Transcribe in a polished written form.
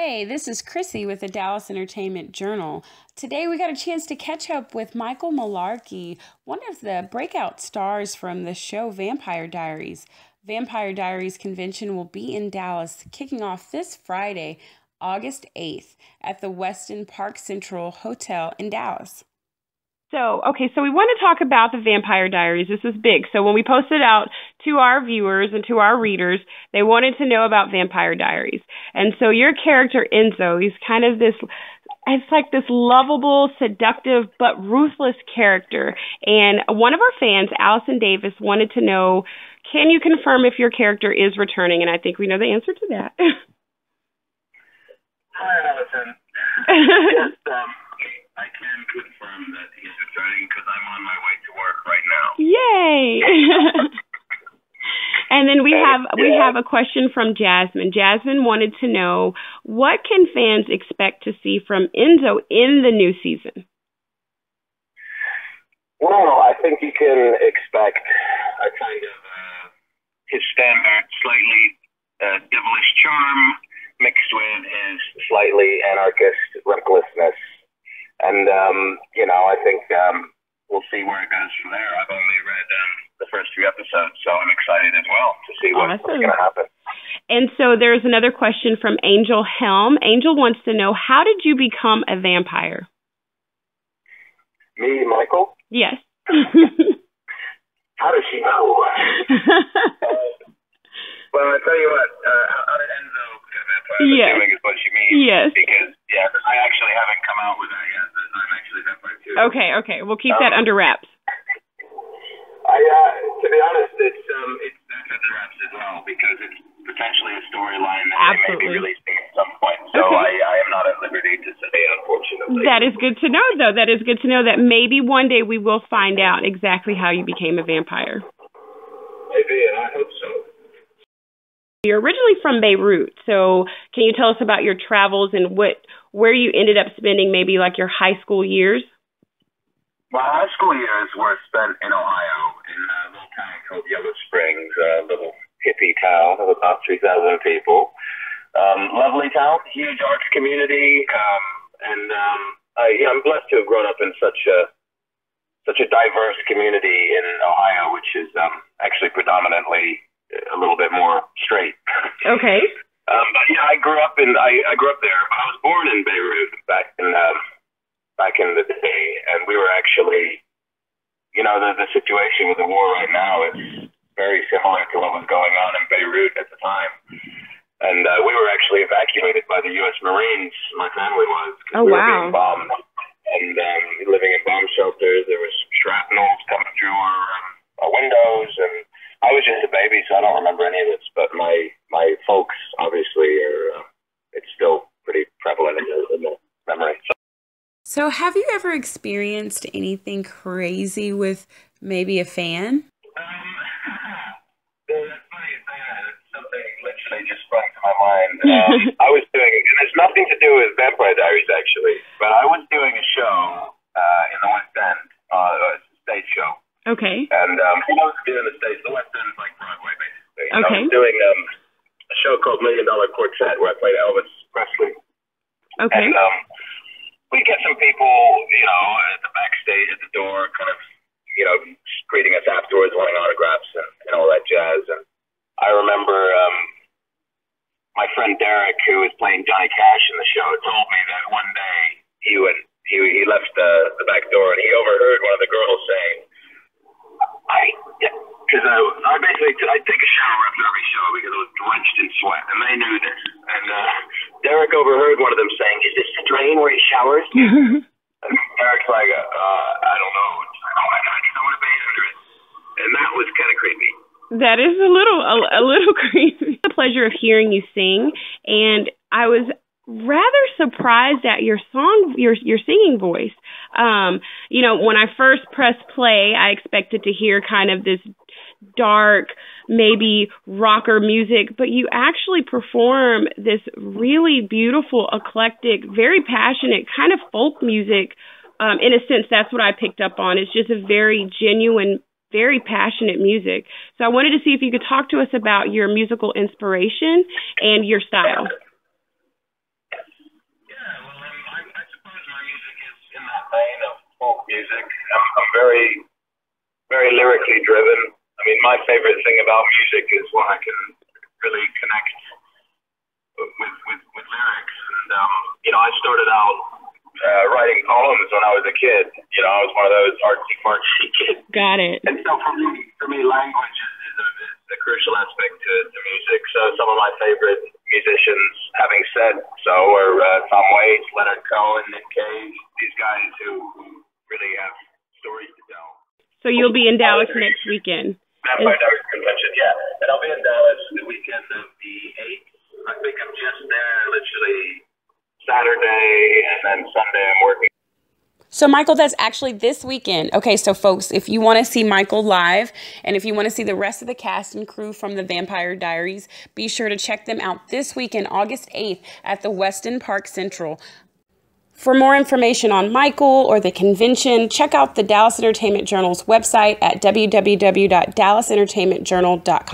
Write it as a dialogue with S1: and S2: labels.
S1: Hey, this is Chrissy with the Dallas Entertainment Journal. Today we got a chance to catch up with Michael Malarkey, one of the breakout stars from the show Vampire Diaries. Vampire Diaries Convention will be in Dallas, kicking off this Friday, August 8th, at the Westin Park Central Hotel in Dallas. So we want to talk about the Vampire Diaries. This is big. So when we posted out to our viewers and to our readers, they wanted to know about Vampire Diaries. And so your character, Enzo, he's kind of this lovable, seductive, but ruthless character. And one of our fans, Allison Davis, wanted to know, can you confirm if your character is returning? And I think we know the answer to that.
S2: Hi, Allison. Yes, I can confirm that he's returning because I'm on my way to work right now.
S1: Yay! And then we have a question from Jasmine. Jasmine wanted to know, what can fans expect to see from Enzo in the new season?
S2: Well, I think you can expect a kind of his standard, slightly devilish charm mixed with his slightly anarchist recklessness. And, I think we'll see where it goes from there. I've only read the first 3 episodes, so I'm excited as well to see what's going to happen.
S1: And so there's another question from Angel Helm. Angel wants to know, how did you become a vampire?
S2: Me, Michael?
S1: Yes.
S2: How does she know? Well, I tell you what, how did Enzo become a vampire?
S1: Yes.
S2: Assuming is what she means.
S1: Yes.
S2: Because, I actually haven't come out with that yet. I'm actually a vampire too.
S1: Okay. We'll keep that under wraps.
S2: To be honest, it's under wraps as well because it's potentially a storyline that they may be releasing at some point. So I am not at liberty to say, unfortunately.
S1: That is good to know, though. That is good to know that maybe one day we will find out exactly how you became a vampire.
S2: Maybe, and I hope so.
S1: You're originally from Beirut, so can you tell us about your travels and where you ended up spending maybe like your high school years?
S2: My high school years were spent in Ohio, in a little town called Yellow Springs, a little hippie town of about 3,000 people. Lovely town, huge arts community, and I'm blessed to have grown up in such a diverse community in Ohio, which is actually predominantly a little bit more straight.
S1: Okay.
S2: But I grew up there. I was born in Beirut back in the day, and we were actually, the situation with the war right now is very similar to what was going on in Beirut at the time. And we were actually evacuated by the U.S. Marines. My family was.
S1: Oh,
S2: we were
S1: wow.
S2: being bombed and living in bomb shelters. There was shrapnel coming through our windows, and I was just a baby, so I don't remember any of this. But my folks obviously it's still pretty prevalent in the memory.
S1: So have you ever experienced anything crazy with maybe a fan?
S2: That's funny you say that. It's something literally just sprung to my mind. I was doing, and it's nothing to do with Vampire Diaries actually, but I was doing a show in the West End, a stage show.
S1: Okay.
S2: And I was doing the stage. The West End is like Broadway, basically.
S1: Okay.
S2: I was doing a show called $1 Million Quartet where I played Elvis Presley.
S1: Okay.
S2: And we get some people, at the backstage at the door, kind of, greeting us afterwards, wanting autographs and all that jazz. And I remember my friend Derek, who was playing Johnny Cash in the show, told me that one day he left the back door and he overheard one of the girls saying, because I'd take a shower after every show because I was drenched in sweat, and they knew this. And Derek overheard one of them saying, "Is this the drain where he showers?" And Derek's like, "I don't know. I just don't want to bathe under it." And that was kind of creepy.
S1: That is a little creepy. It's a pleasure of hearing you sing, and I was rather surprised at your singing voice. When I first pressed play, I expected to hear kind of this dark, maybe rocker music, but you actually perform this really beautiful, eclectic, very passionate kind of folk music. In a sense, that's what I picked up on. It's just a very genuine, very passionate music. So I wanted to see if you could talk to us about your musical inspiration and your style.
S2: music. I'm very, very lyrically driven. I mean, my favorite thing about music is when I can really connect with lyrics. And, I started out writing poems when I was a kid. I was one of those artsy-fartsy kids.
S1: Got it.
S2: And so for me, language is a crucial aspect to music. So some of my favorite musicians, having said so, are Tom Waits, Leonard Cohen, Nick Cave, these guys who really have stories to tell.
S1: So you'll be in Dallas next weekend.
S2: Vampire Diaries Convention, yeah. And I'll be in Dallas the weekend of the 8th. I think I'm just there literally Saturday, and then Sunday I'm working.
S1: So, Michael, that's actually this weekend. Okay, so folks, if you want to see Michael live and if you want to see the rest of the cast and crew from the Vampire Diaries, be sure to check them out this weekend, August 8th at the Weston Park Central. For more information on Michael or the convention, check out the Dallas Entertainment Journal's website at www.dallasentertainmentjournal.com.